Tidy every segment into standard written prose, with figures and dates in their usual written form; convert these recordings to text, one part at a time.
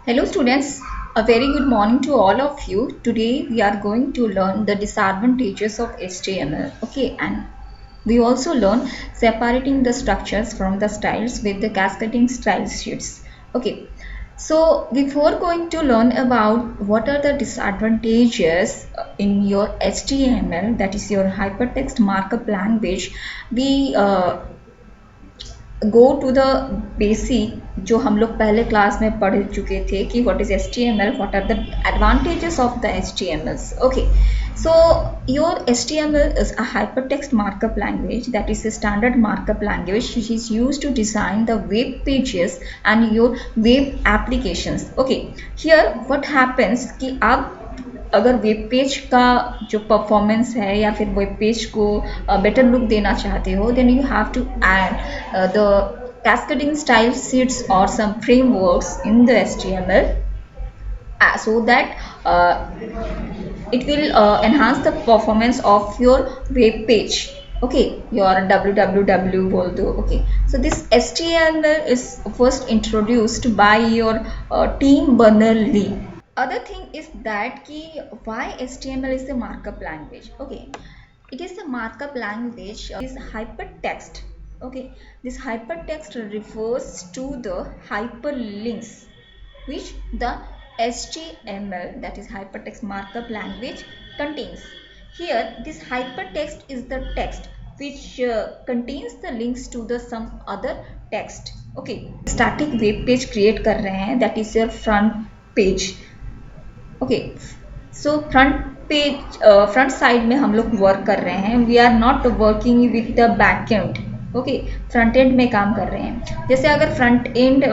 Hello students, a very good morning to all of you. Today we are going to learn the disadvantages of HTML. Okay, and we also learn separating the structures from the styles with the cascading style sheets. Okay, so before going to learn about what are the disadvantages in your HTML, that is your hypertext markup language, we go to the basic जो हम लोग पहले class में पढ़ चुके थे कि what is HTML, what are the advantages of the HTMLs. Okay, so your HTML is a hypertext markup language, that is a standard markup language which is used to design the web pages and your web applications. Okay, here what happens कि आप अगर web page का जो performance है या फिर web page को better look देना चाहते हो, then you have to add the cascading style sheets or some frameworks in the HTML so that it will enhance the performance of your web page. Okay, your www बोल दो. Okay, so this HTML is first introduced by your Tim Berners-Lee. Other thing is that ki why HTML is a markup language. Okay, it is a markup language is hypertext. Okay, this hypertext refers to the hyperlinks which the HTML, that is hypertext markup language, contains. Here this hypertext is the text which contains the links to the some other text. Okay, static web page create कर रहे हैं, that is your front page. Okay, so front side में हम लोग work कर रहे हैं. We are not working with the back end. Okay, front end में काम कर रहे हैं. जैसे अगर फ्रंट एंड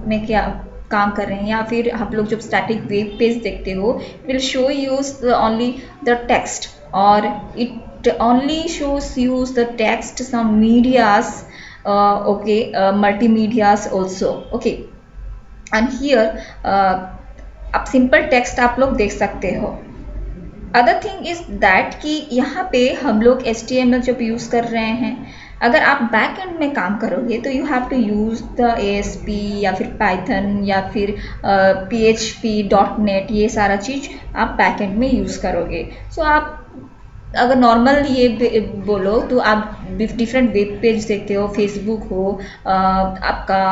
में क्या काम कर रहे हैं या फिर आप लोग जब स्टैटिक वेब पेज देखते हो, will show use only the text और it only shows use the text, some medias, okay, multimedias also. Okay, and here आप सिंपल टेक्स्ट आप लोग देख सकते हो. अदर थिंग इज दैट कि यहाँ पे हम लोग HTML जब यूज़ कर रहे हैं, अगर आप बैक एंड में काम करोगे तो you have to use the ASP या फिर पाइथन या फिर PHP.NET, ये सारा चीज़ आप बैक एंड में यूज़ करोगे. सो आप अगर नॉर्मल ये बोलो तो आप डिफरेंट वेब पेज देखते हो, फेसबुक हो, आपका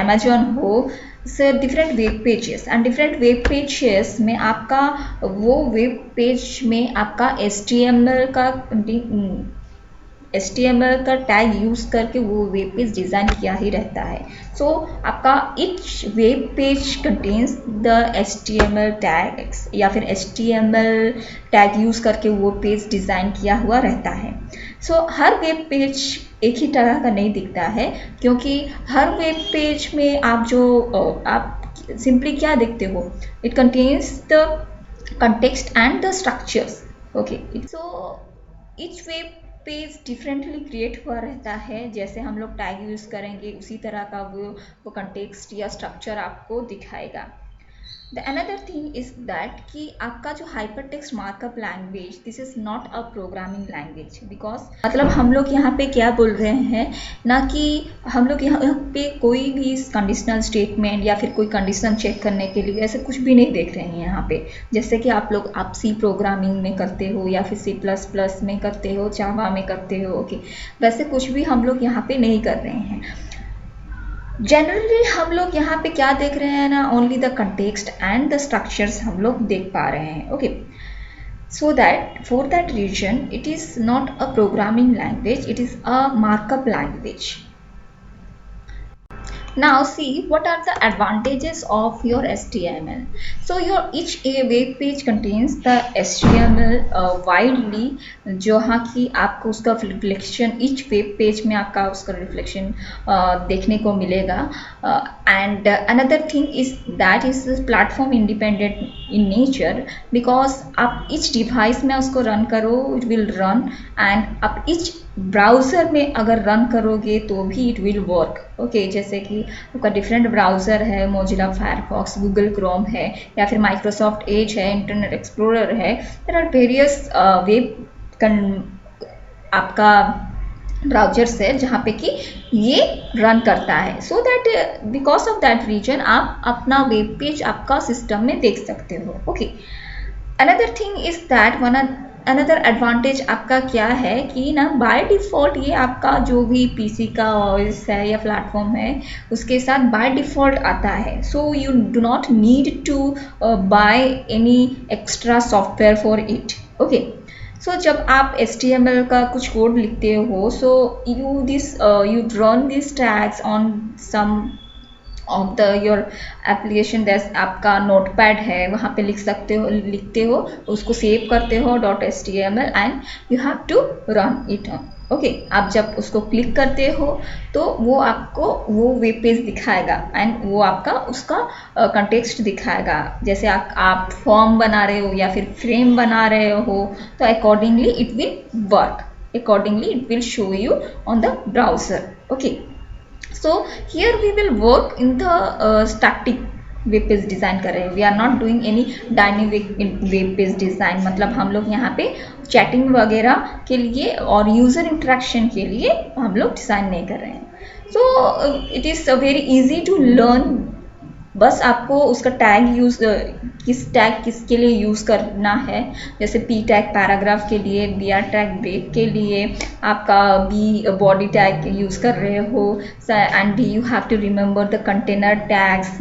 अमेजोन हो, से different web pages and different web pages में आपका वो वेब पेज में आपका HTML का टैग यूज़ करके वो वेब पेज डिज़ाइन किया ही रहता है. सो आपका etch web page contains the HTML tags या फिर HTML टैग यूज़ करके वो पेज डिज़ाइन किया हुआ रहता है. सो हर वेब पेज एक ही तरह का नहीं दिखता है, क्योंकि हर वेब पेज में आप सिंपली क्या देखते हो, it contains the context and the structures. Okay, so each web page differently create हुआ रहता है. जैसे हम लोग टैग यूज़ करेंगे उसी तरह का वो कंटेक्स्ट या स्ट्रक्चर आपको दिखाएगा. The another thing is that कि आपका जो hypertext markup language, this is not a programming language. Because मतलब हम लोग यहाँ पे क्या बोल रहे हैं ना, कि हम लोग यहाँ पे कोई भी कंडीशनल स्टेटमेंट या फिर कोई कंडीशन चेक करने के लिए ऐसे कुछ भी नहीं देख रहे हैं यहाँ पे. जैसे कि आप सी प्रोग्रामिंग में करते हो या फिर C++ में करते हो, जावा में करते हो. ओके, वैसे कुछ भी हम लोग यहाँ पे नहीं कर रहे हैं. जनरली हम लोग यहाँ पे क्या देख रहे हैं ना, only the context and the structures हम लोग देख पा रहे हैं. Okay, so that for that reason it is not a programming language, it is a markup language. Now see what are the advantages of your HTML. So your each web page contains the HTML widely, जो हाँ कि आपको उसका reflection each web page में आपका उसका reflection देखने को मिलेगा. And another thing is that is platform independent in nature, because आप each device में उसको रन करो, it will run, and आप each ब्राउज़र में अगर रन करोगे तो भी इट विल वर्क. ओके, जैसे कि आपका डिफरेंट ब्राउज़र है, मोजिला फायरफॉक्स, गूगल क्रोम है या फिर माइक्रोसॉफ्ट एज है, इंटरनेट एक्सप्लोरर है. देयर आर वेरियस वेब आपका ब्राउजर से जहाँ पे कि ये रन करता है, so that because of that reason आप अपना वेब पेज आपका सिस्टम में देख सकते हो। Okay, another thing is that one another advantage आपका क्या है कि ना बाय डिफ़ॉल्ट ये आपका जो भी पीसी का ओएस है या प्लेटफॉर्म है उसके साथ बाय डिफ़ॉल्ट आता है, so you do not need to buy any extra software for it. Okay, so जब आप HTML का कुछ कोड लिखते हो, so you run this tags on some of the your application, that आपका नोटपैड है वहाँ पे लिखते हो उसको सेव करते हो .html and you have to run it on. Okay, आप जब उसको क्लिक करते हो तो वो आपको वो वेब पेज दिखाएगा एंड वो आपका उसका कंटेक्स्ट दिखाएगा। जैसे आप फॉर्म बना रहे हो या फिर फ्रेम बना रहे हो तो accordingly it will work, accordingly it will show you on the browser. Okay, so here we will work in the static web page design कर रहे हैं, we are not doing any dynamic web page design. मतलब हम लोग यहाँ पे chatting वगैरह के लिए और यूज़र इंटरेक्शन के लिए हम लोग डिज़ाइन नहीं कर रहे हैं। So it is very easy to learn, बस आपको उसका टैग किसके लिए यूज़ करना है। जैसे पी टैग पैराग्राफ के लिए, बी आर टैग ब्रेक के लिए, आपका बी बॉडी टैग यूज़ कर रहे हो, and you have to remember the container tags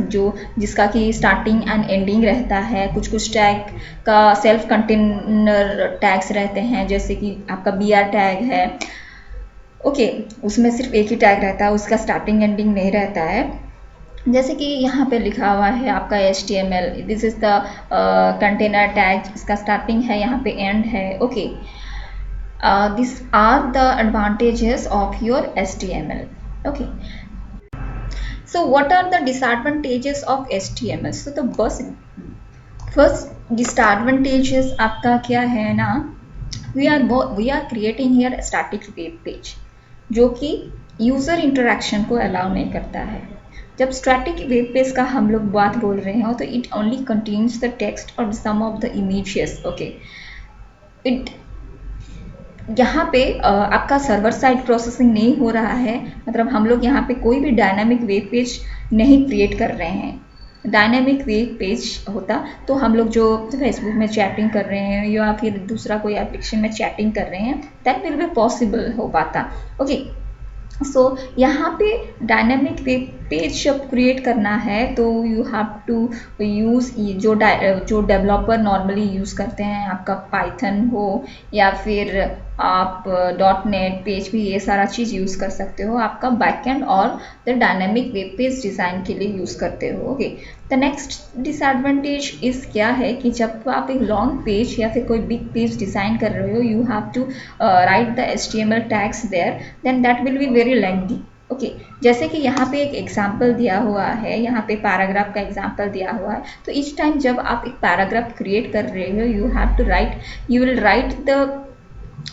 जिसका कि स्टार्टिंग एंड एंडिंग रहता है। कुछ टैग का सेल्फ कंटेनर टैग्स रहते हैं, जैसे कि आपका बी आर टैग है। ओके, उसमें सिर्फ एक ही टैग रहता है, उसका स्टार्टिंग एंडिंग नहीं रहता है। जैसे कि यहाँ पे लिखा हुआ है आपका HTML, this is the container tag, इसका स्टार्टिंग है, यहाँ पे एंड है। Okay, this are the advantages of your HTML। Okay, so what are the disadvantages of HTML? So the first disadvantages आपका क्या है ना, we are creating here static web page जो कि यूज़र इंटरेक्शन को अलाउ नहीं करता है। जब स्टैटिक वेब पेज का हम लोग बात बोल रहे हो तो it only contains the text और some of the images. Okay, it यहाँ पे आपका सर्वर साइड प्रोसेसिंग नहीं हो रहा है, मतलब हम लोग यहाँ पे कोई भी डायनामिक वेब पेज नहीं क्रिएट कर रहे हैं। डायनामिक वेब पेज होता तो हम लोग जो फेसबुक में चैटिंग कर रहे हैं या फिर दूसरा कोई एप्लीकेशन में चैटिंग कर रहे हैं, दैट विल बी पॉसिबल हो पाता। ओके, सो यहाँ पे डायनामिक वेब पेज जब क्रिएट करना है तो यू हैव टू यूज़ जो डेवलपर नॉर्मली यूज़ करते हैं, आपका पाइथन हो या फिर आप .NET PHP ये सारा चीज़ यूज़ कर सकते हो आपका बैकएंड और the dynamic web page design के लिए यूज़ करते हो। ओके, द नेक्स्ट डिसएडवांटेज इस क्या है कि जब आप एक लॉन्ग पेज या फिर कोई बिग पेज डिज़ाइन कर रहे हो, you have to write the HTML tags there, then that will be very lengthy. Okay, जैसे कि यहाँ पे एक एग्जाम्पल दिया हुआ है, यहाँ पे पैराग्राफ का एग्जाम्पल दिया हुआ है, तो इच टाइम जब आप एक पैराग्राफ क्रिएट कर रहे हो you will write the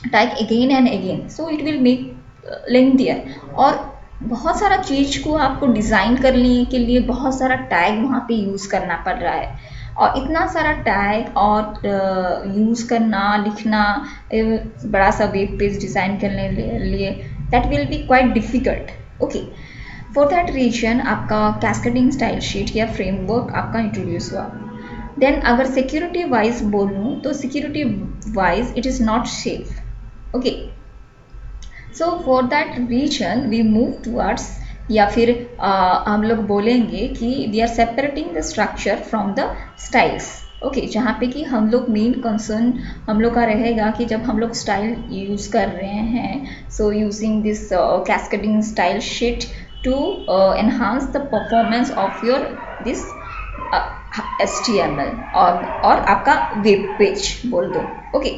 tag again and again, so it will make lengthier. और बहुत सारा चीज़ को आपको डिज़ाइन करने के लिए बहुत सारा टैग वहाँ पे यूज़ करना पड़ रहा है, और इतना सारा टैग और यूज़ करना, लिखना बड़ा सा वेब पेज डिज़ाइन करने लिए that will be quite difficult. Okay, for that reason आपका कैस्केडिंग स्टाइल शीट या फ्रेमवर्क आपका इंट्रोड्यूस हुआ। देन अगर सिक्योरिटी वाइज बोलूँ तो security wise it is not safe. Okay, so for that reason we move towards, या फिर हम लोग बोलेंगे कि we are separating the structure from the styles. Okay, जहाँ पे कि हम लोग मेन कंसर्न हम लोग का रहेगा कि जब हम लोग स्टाइल यूज़ कर रहे हैं, so using this cascading style sheet to enhance the performance of your this HTML और आपका वेब पेज बोल दो। ओके,